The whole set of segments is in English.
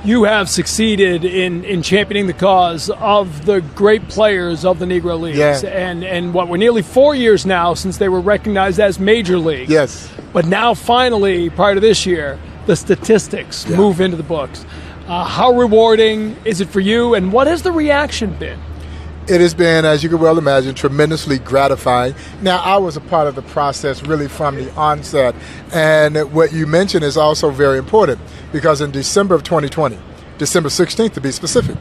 You have succeeded in championing the cause of the great players of the Negro Leagues. Yeah. And what, we're nearly 4 years now since they were recognized as major leagues. Yes. But now finally, prior to this year, the statistics move into the books. How rewarding is it for you, and what has the reaction been? It has been, as you can well imagine, tremendously gratifying. Now, I was a part of the process really from the onset, and what you mentioned is also very important, because in December of 2020, December 16th to be specific,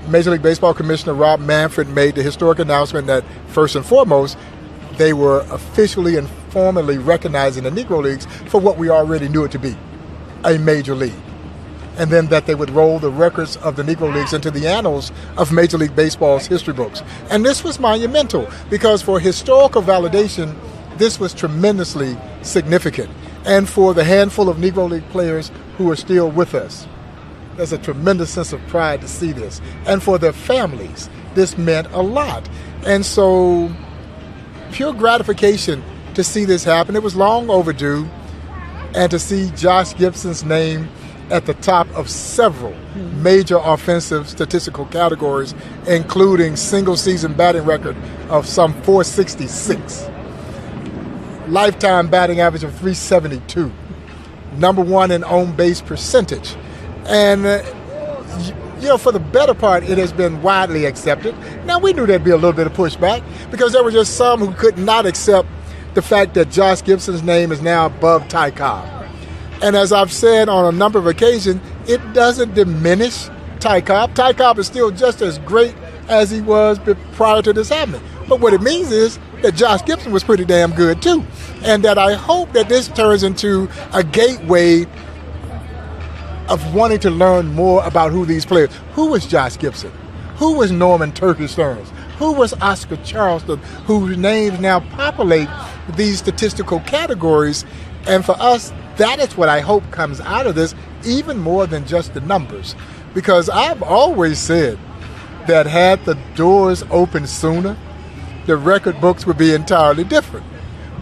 Major League Baseball Commissioner Rob Manfred made the historic announcement that, first and foremost, they were officially and formally recognizing the Negro Leagues for what we already knew it to be, a major league. And then that they would roll the records of the Negro Leagues into the annals of Major League Baseball's history books. And this was monumental, because for historical validation, this was tremendously significant. And for the handful of Negro League players who are still with us, there's a tremendous sense of pride to see this. And for their families, this meant a lot. And so, pure gratification to see this happen. It was long overdue. And to see Josh Gibson's name at the top of several major offensive statistical categories, including single-season batting record of some 466, lifetime batting average of 372, number one in on-base percentage. And, for the better part, it has been widely accepted. Now, we knew there'd be a little bit of pushback, because there were just some who could not accept the fact that Josh Gibson's name is now above Ty Cobb. And as I've said on a number of occasions, it doesn't diminish Ty Cobb. Ty Cobb is still just as great as he was prior to this happening. But what it means is that Josh Gibson was pretty damn good too. And that I hope that this turns into a gateway of wanting to learn more about who these players. Who was Josh Gibson? Who was Norman Turkey Stearns? Who was Oscar Charleston, whose names now populate these statistical categories? And for us, that is what I hope comes out of this, even more than just the numbers. Because I've always said that had the doors opened sooner, the record books would be entirely different.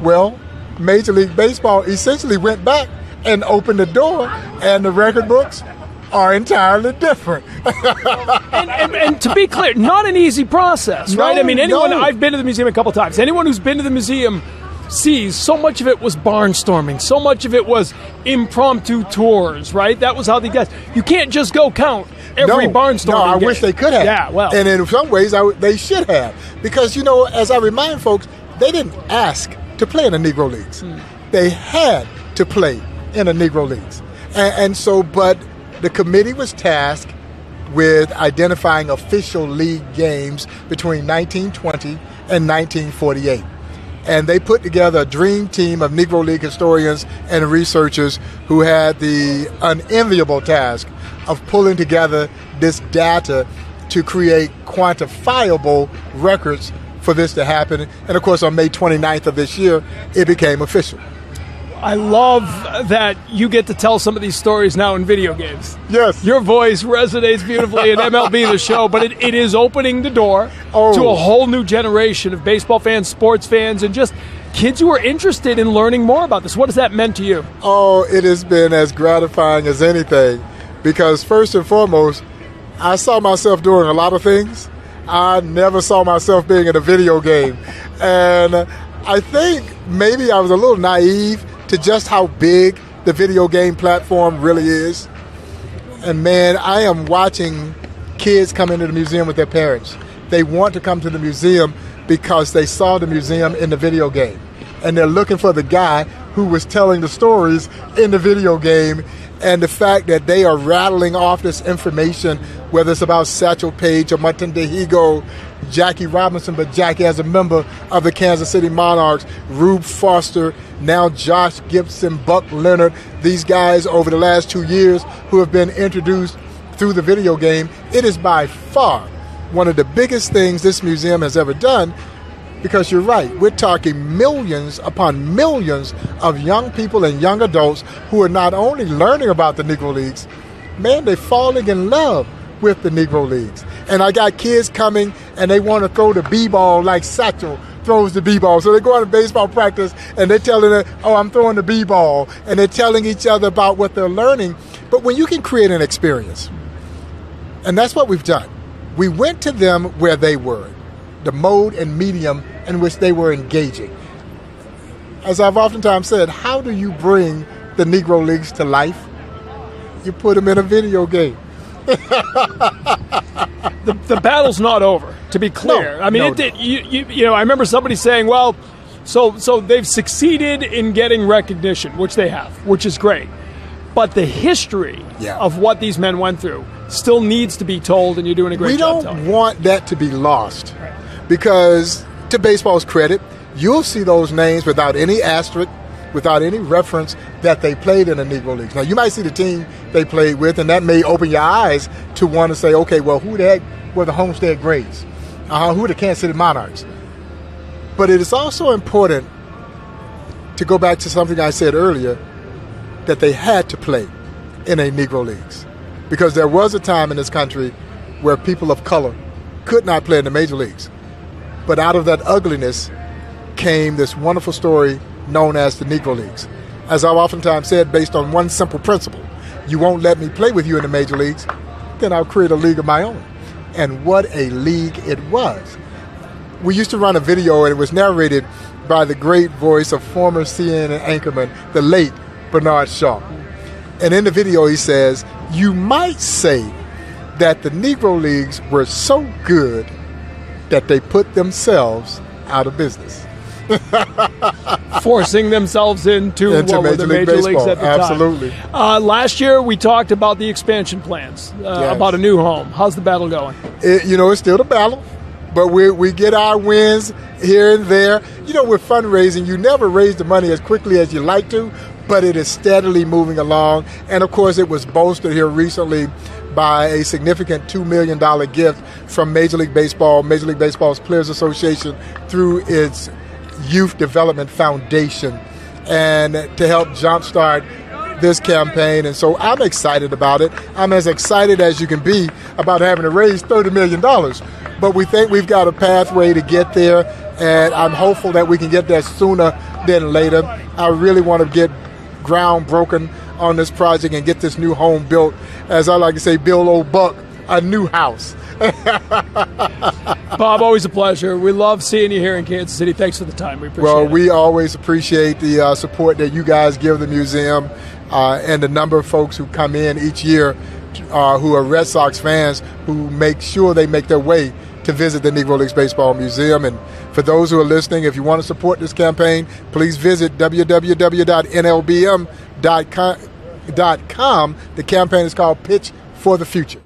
Well, Major League Baseball essentially went back and opened the door, and the record books are entirely different. and to be clear, not an easy process, right? I mean, I've been to the museum a couple times. Anyone who's been to the museum sees so much of it was barnstorming, so much of it was impromptu tours, right? That was how they got. You can't just go count every barnstorming. No, I game. wish they could have. Yeah, well. And in some ways, they should have. Because, as I remind folks, they didn't ask to play in the Negro Leagues. They had to play in the Negro Leagues. And so, but the committee was tasked with identifying official league games between 1920 and 1948. And they put together a dream team of Negro League historians and researchers who had the unenviable task of pulling together this data to create quantifiable records for this to happen. And of course, on May 29th of this year, it became official. I love that you get to tell some of these stories now in video games. Yes. Your voice resonates beautifully in MLB The Show, but it is opening the door to a whole new generation of baseball fans, sports fans, and just kids who are interested in learning more about this. What has that meant to you? Oh, it has been as gratifying as anything, because first and foremost, I saw myself doing a lot of things. I never saw myself being in a video game. And I think maybe I was a little naive to just how big the video game platform really is. And man, I am watching kids come into the museum with their parents. They want to come to the museum because they saw the museum in the video game. And they're looking for the guy who was telling the stories in the video game. And the fact that they are rattling off this information, whether it's about Satchel Paige or Martin DeHigo, Jackie Robinson, but Jackie as a member of the Kansas City Monarchs, Rube Foster, now Josh Gibson, Buck Leonard, these guys over the last 2 years who have been introduced through the video game. It is by far one of the biggest things this museum has ever done, because you're right, we're talking millions upon millions of young people and young adults who are not only learning about the Negro Leagues, man, they're falling in love with the Negro Leagues. And I got kids coming and they want to throw the b-ball like Satchel throws the b-ball. So they go out to baseball practice and they're telling them, oh, I'm throwing the b-ball. And they're telling each other about what they're learning. But when you can create an experience, and that's what we've done. We went to them where they were, the mode and medium in which they were engaging. As I've oftentimes said, how do you bring the Negro Leagues to life? You put them in a video game. The battle's not over, to be clear. No, I mean, no. You know, I remember somebody saying, well, so they've succeeded in getting recognition, which they have, which is great. But the history of what these men went through still needs to be told, and you're doing a great job telling it. We don't want that to be lost, because to baseball's credit, you'll see those names without any asterisk, without any reference that they played in the Negro Leagues. Now, you might see the team they played with, and that may open your eyes to want to say, okay, well, who the heck were the Homestead Grays? Who are the Kansas City Monarchs? But it is also important to go back to something I said earlier, that they had to play in a Negro Leagues. Because there was a time in this country where people of color could not play in the major leagues. But out of that ugliness came this wonderful story known as the Negro Leagues. As I've oftentimes said, based on one simple principle: you won't let me play with you in the major leagues, then I'll create a league of my own. And what a league it was. We used to run a video, and it was narrated by the great voice of former CNN anchorman, the late Bernard Shaw. And in the video he says, you might say that the Negro Leagues were so good that they put themselves out of business. Forcing themselves into what were the major leagues at the time. Absolutely. Last year we talked about the expansion plans, about a new home. How's the battle going? It's still the battle, but we get our wins here and there. With fundraising, you never raise the money as quickly as you like to, but it is steadily moving along. And of course, it was bolstered here recently by a significant $2 million gift from Major League Baseball's Players Association, through its Youth Development Foundation, and to help jumpstart this campaign. And so I'm excited about it. I'm as excited as you can be about having to raise $30 million. But we think we've got a pathway to get there, and I'm hopeful that we can get there sooner than later. I really want to get ground broken on this project and get this new home built. As I like to say, Bill Old Buck, a new house. Bob, always a pleasure. We love seeing you here in Kansas City. Thanks for the time. We appreciate it. Well, we always appreciate the support that you guys give the museum, and the number of folks who come in each year who are Red Sox fans, who make sure they make their way to visit the Negro Leagues Baseball Museum. And for those who are listening, if you want to support this campaign, please visit www.nlbm.com. The campaign is called Pitch for the Future.